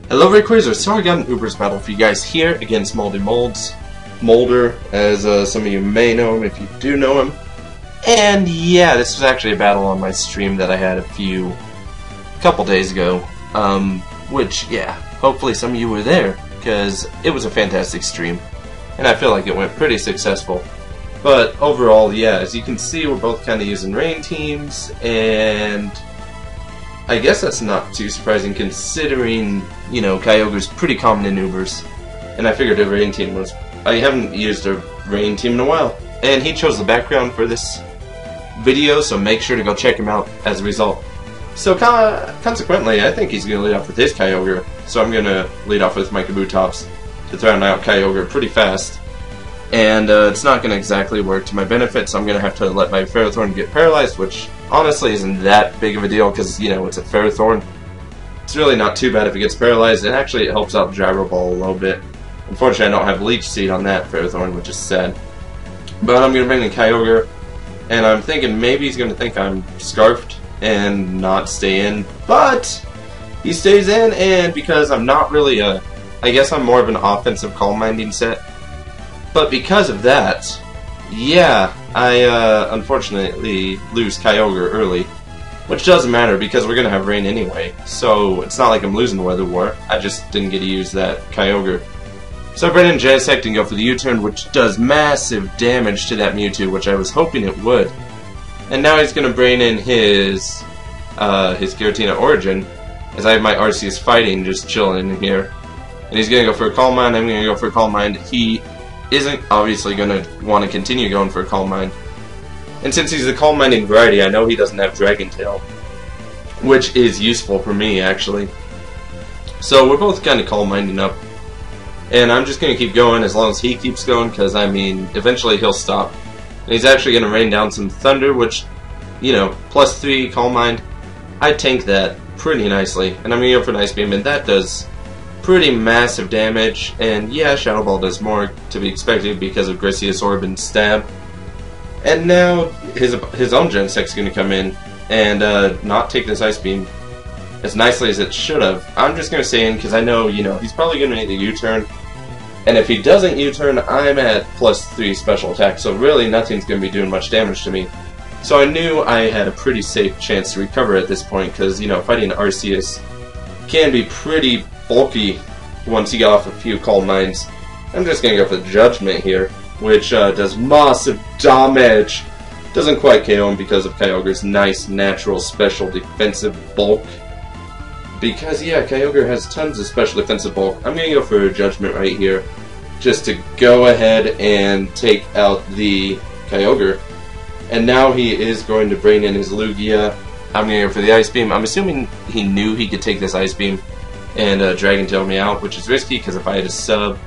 Hello Rayquaza, so I got an Uber's battle for you guys here against Moldy Molds. Molder, as some of you may know him if you do know him. And yeah, this was actually a battle on my stream that I had a couple days ago. Which, yeah, hopefully some of you were there, because it was a fantastic stream. And I feel like it went pretty successful. But overall, yeah, as you can see, we're both kind of using rain teams, and I guess that's not too surprising considering, you know, Kyogre's pretty common in Ubers. And I figured a rain team was... I haven't used a rain team in a while. And he chose the background for this video, so make sure to go check him out as a result. So consequently, I think he's going to lead off with his Kyogre. So I'm going to lead off with my Kabutops to throw out Kyogre pretty fast. And it's not going to exactly work to my benefit, so I'm going to have to let my Ferrothorn get paralyzed, which honestly isn't that big of a deal because, you know, it's a Ferrothorn. It's really not too bad if it gets paralyzed, and actually it helps out Gyro Ball a little bit. Unfortunately, I don't have Leech Seed on that Ferrothorn, which is sad. But I'm going to bring in Kyogre, and I'm thinking maybe he's going to think I'm Scarfed and not stay in, but he stays in, and because I'm not really I guess I'm more of an offensive Calm Minding set. But because of that, yeah, I unfortunately lose Kyogre early, which doesn't matter because we're going to have rain anyway, so it's not like I'm losing the Weather War. I just didn't get to use that Kyogre. So I bring in Genesect and go for the U-turn, which does massive damage to that Mewtwo, which I was hoping it would. And now he's going to bring in his Giratina Origin, as I have my Arceus Fighting just chilling in here. And he's going to go for a Calm Mind, I'm going to go for a Calm Mind. He isn't obviously going to want to continue going for a Calm Mind. And since he's a Calm Minding variety, I know he doesn't have Dragon Tail, which is useful for me, actually. So we're both kind of Calm Minding up. And I'm just going to keep going as long as he keeps going, because, I mean, eventually he'll stop. And he's actually going to rain down some Thunder, which, you know, +3 Calm Mind. I tank that pretty nicely. And I'm going to go for an Ice Beam, and that does pretty massive damage, and yeah, Shadow Ball does more to be expected because of Grisius Orb and Stab. And now his own Genesect's going to come in and not take this Ice Beam as nicely as it should have. I'm just going to stay in because I know, you know, he's probably going to need a U-turn, and if he doesn't U-turn, I'm at +3 special attack, so really nothing's going to be doing much damage to me. So I knew I had a pretty safe chance to recover at this point because, you know, fighting Arceus can be pretty bulky once you get off a few Calm Minds. I'm just going to go for Judgment here, which does massive damage. Doesn't quite KO him because of Kyogre's nice natural special defensive bulk. Because, yeah, Kyogre has tons of special defensive bulk. I'm going to go for Judgment right here, just to go ahead and take out the Kyogre. And now he is going to bring in his Lugia. I'm going to go for the Ice Beam. I'm assuming he knew he could take this Ice Beam and Dragon Tail me out, which is risky because if I had a sub,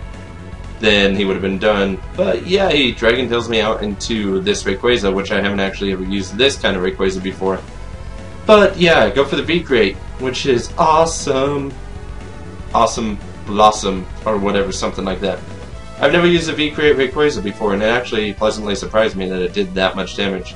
then he would have been done. But yeah, he Dragon Tails me out into this Rayquaza, which I haven't actually ever used this kind of Rayquaza before. But yeah, go for the V-Crate, which is awesome. Awesome Blossom, or whatever, something like that. I've never used a V-Crate Rayquaza before, and it actually pleasantly surprised me that it did that much damage.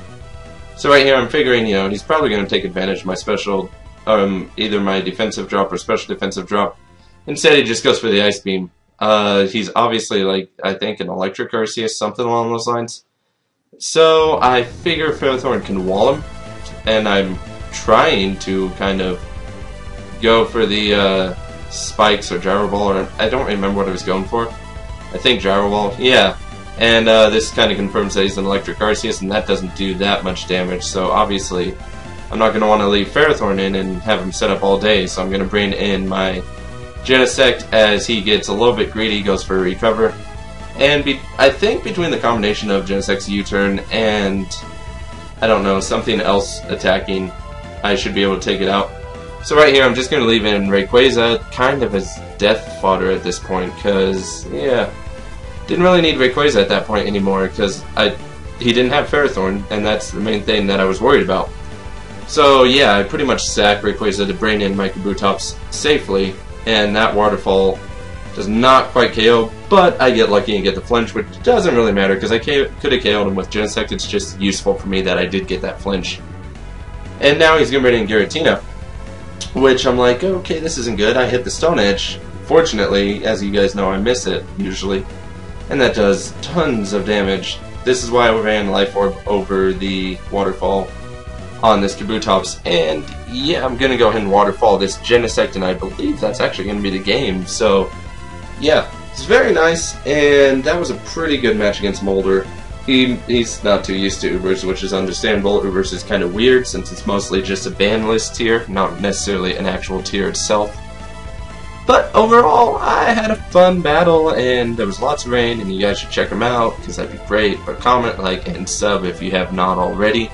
So right here I'm figuring, you know, he's probably going to take advantage of my special, either my defensive drop or special defensive drop. Instead he just goes for the Ice Beam. He's obviously, like, I think an Electric Arceus, something along those lines. So I figure Ferrothorn can wall him, and I'm trying to kind of go for the Spikes or Gyro Ball, or I don't remember what I was going for. I think Gyro Ball, yeah. And this kind of confirms that he's an Electric Arceus, and that doesn't do that much damage, so obviously I'm not going to want to leave Ferrothorn in and have him set up all day, so I'm going to bring in my Genesect as he gets a little bit greedy, goes for a Recover. And I think between the combination of Genesect's U-turn and, I don't know, something else attacking, I should be able to take it out. So right here I'm just going to leave in Rayquaza kind of as death fodder at this point, because, yeah, didn't really need Rayquaza at that point anymore, because he didn't have Ferrothorn, and that's the main thing that I was worried about. So yeah, I pretty much sack Rayquaza to bring in my Kabutops safely, and that Waterfall does not quite KO, but I get lucky and get the flinch, which doesn't really matter, because I could have KO'd him with Genesect. It's just useful for me that I did get that flinch. And now he's going to bring in Giratina. which I'm like, okay, this isn't good. I hit the Stone Edge. Fortunately, as you guys know, I miss it usually, and that does tons of damage. This is why I ran Life Orb over the Waterfall on this Kabutops, and yeah, I'm gonna go ahead and Waterfall this Genesect, and I believe that's actually gonna be the game. So yeah, it's very nice, and that was a pretty good match against Molder. He's not too used to Ubers, which is understandable. Ubers is kind of weird since it's mostly just a ban list tier, not necessarily an actual tier itself. But overall, I had a fun battle, and there was lots of rain, and you guys should check them out, because that'd be great. But comment, like, and sub if you have not already,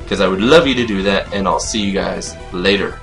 because I would love you to do that, and I'll see you guys later.